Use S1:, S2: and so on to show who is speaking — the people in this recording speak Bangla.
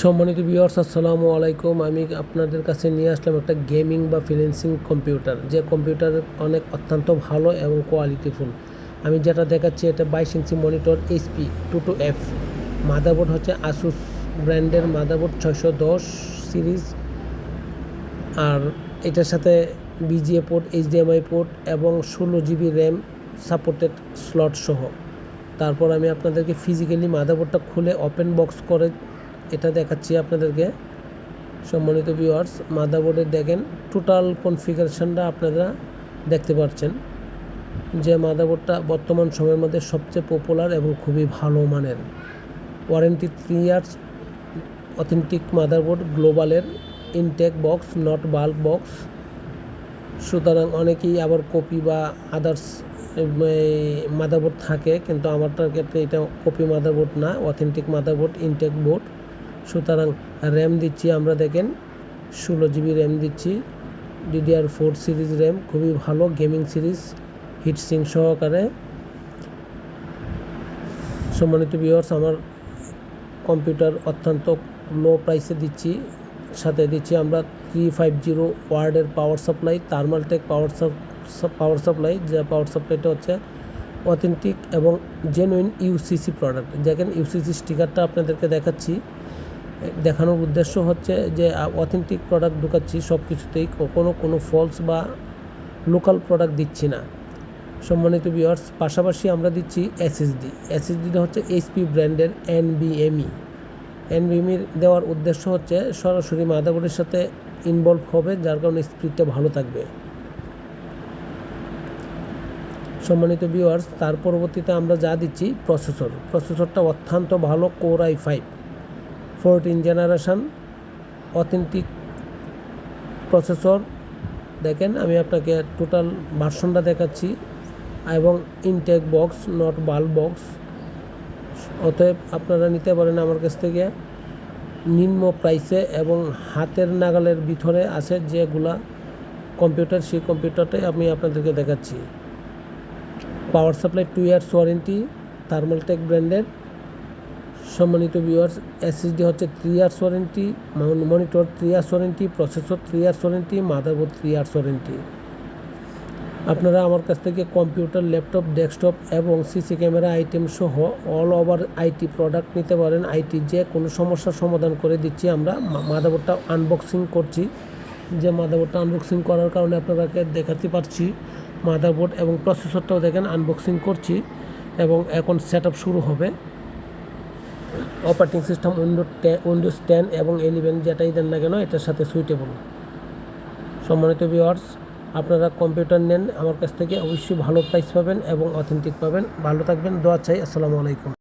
S1: সম্মানিত ভিউয়ার্স, আসসালামু আলাইকুম। আমি আপনাদের কাছে নিয়ে আসলাম একটা গেমিং বা ফ্রিল্যান্সিং কম্পিউটার, যে কম্পিউটার অত্যন্ত ভালো এবং কোয়ালিটিফুল। আমি যেটা দেখাচ্ছি এটা 22 inch monitor, HP 22F। Motherboard হচ্ছে আসুস ব্র্যান্ডের মাদারবোর্ড 610 সিরিজ। আর এটার সাথে BGA পোর্ট, HDMI পোর্ট এবং 16 GB র্যাম সাপোর্টেড স্লট সহ। তারপর আমি আপনাদেরকে ফিজিক্যালি মাদারবোর্ডটা খুলে ওপেন বক্স করে এটা দেখাচ্ছি আপনাদেরকে। সম্মানিত ভিউয়ার্স, মাদারবোর্ডে দেখেন টোটাল কনফিগারেশনটা আপনারা দেখতে পাচ্ছেন, যে মাদারবোর্ডটা বর্তমান সময়ের মধ্যে সবচেয়ে পপুলার এবং খুবই ভালো মানের। ওয়ারেন্টি 3 ইয়ার্স, অথেন্টিক মাদারবোর্ড, গ্লোবালের, ইনটেক বক্স, নট বাল্ক বক্স। সুতরাং অনেকেই আবার কপি বা আদার্স মাদারবোর্ড থাকে, কিন্তু আমারটার ক্ষেত্রে এটা কপি মাদারবোর্ড না, অথেন্টিক মাদারবোর্ড, ইনটেক বোর্ড। সুতরাং র্যাম দিচ্ছি আমরা, দেখেন 16 GB র্যাম দিচ্ছি, DDR4 সিরিজ র্যাম, খুবই ভালো গেমিং সিরিজ, হিটসিং সহকারে। সম্মানিত ভিউয়ার্স, আমার কম্পিউটার অত্যন্ত লো প্রাইসে দিচ্ছি। সাথে দিচ্ছি আমরা 350 ওয়ার্ডের power supply, Thermaltake power supply. যে পাওয়ার সাপ্লাইটা হচ্ছে অথেন্টিক এবং জেনুইন UCC প্রোডাক্ট। দেখেন UCC স্টিকারটা আপনাদেরকে দেখাচ্ছি। দেখানোর উদ্দেশ্য হচ্ছে যে অথেন্টিক প্রোডাক্ট ঢুকাচ্ছি সব কিছুতেই, কোনো ফলস বা লোকাল প্রোডাক্ট দিচ্ছি না। সম্মানিত ভিউয়ার্স, পাশাপাশি আমরা দিচ্ছি SSD হচ্ছে HP ব্র্যান্ডের NVMe দেওয়ার উদ্দেশ্য হচ্ছে সরাসরি মাদারবোর্ডের সাথে ইনভলভ হবে, যার কারণে স্পিডটা ভালো থাকবে। সম্মানিত ভিউয়ার্স, তার পরবর্তীতে আমরা যা দিচ্ছি প্রসেসরটা অত্যন্ত ভালো, Core i5 14 generation authentic processor. দেখেন আমি আপনাকে টোটাল ভার্সনটা দেখাচ্ছি, এবং intake box, not bulk box. অতএব আপনারা নিতে পারেন আমার কাছ থেকে নিম্ন প্রাইসে এবং হাতের নাগালের ভিতরে আছে যেগুলা কম্পিউটার, সেই কম্পিউটারটাই আমি আপনাদেরকে দেখাচ্ছি। Power supply 2 years warranty, Thermaltake ব্র্যান্ডের। সম্মানিত ভিউয়ার্স, SSD হচ্ছে 3 years warranty, monitor 3 years warranty, processor 3 years warranty, motherboard 3 years warranty. আপনারা আমার কাছ থেকে কম্পিউটার, ল্যাপটপ, ডেস্কটপ এবং CC ক্যামেরা আইটেম সহ অল ওভার IT প্রোডাক্ট নিতে পারেন। IT যে কোনো সমস্যার সমাধান করে দিচ্ছি আমরা। মাদারবোর্ডটা আনবক্সিং করছি, যে মাদারবোর্ডটা আনবক্সিং করার কারণে আপনাদেরকে দেখাতে পারছি। মাদারবোর্ড এবং প্রসেসরটাও দেখেন আনবক্সিং করছি, এবং এখন সেটআপ শুরু হবে। অপারেটিং সিস্টেম উইন্ডোজ 10 এবং 11, যেটাই দেন না কেন এটার সাথে সুইটেবল। সম্মানিত ভিউয়ার্স, আপনারা কম্পিউটার নেন আমার কাছ থেকে, অবশ্যই ভালো প্রাইস পাবেন এবং অথেন্টিক পাবেন। ভালো থাকবেন, দোয়া চাই। আসসালামু আলাইকুম।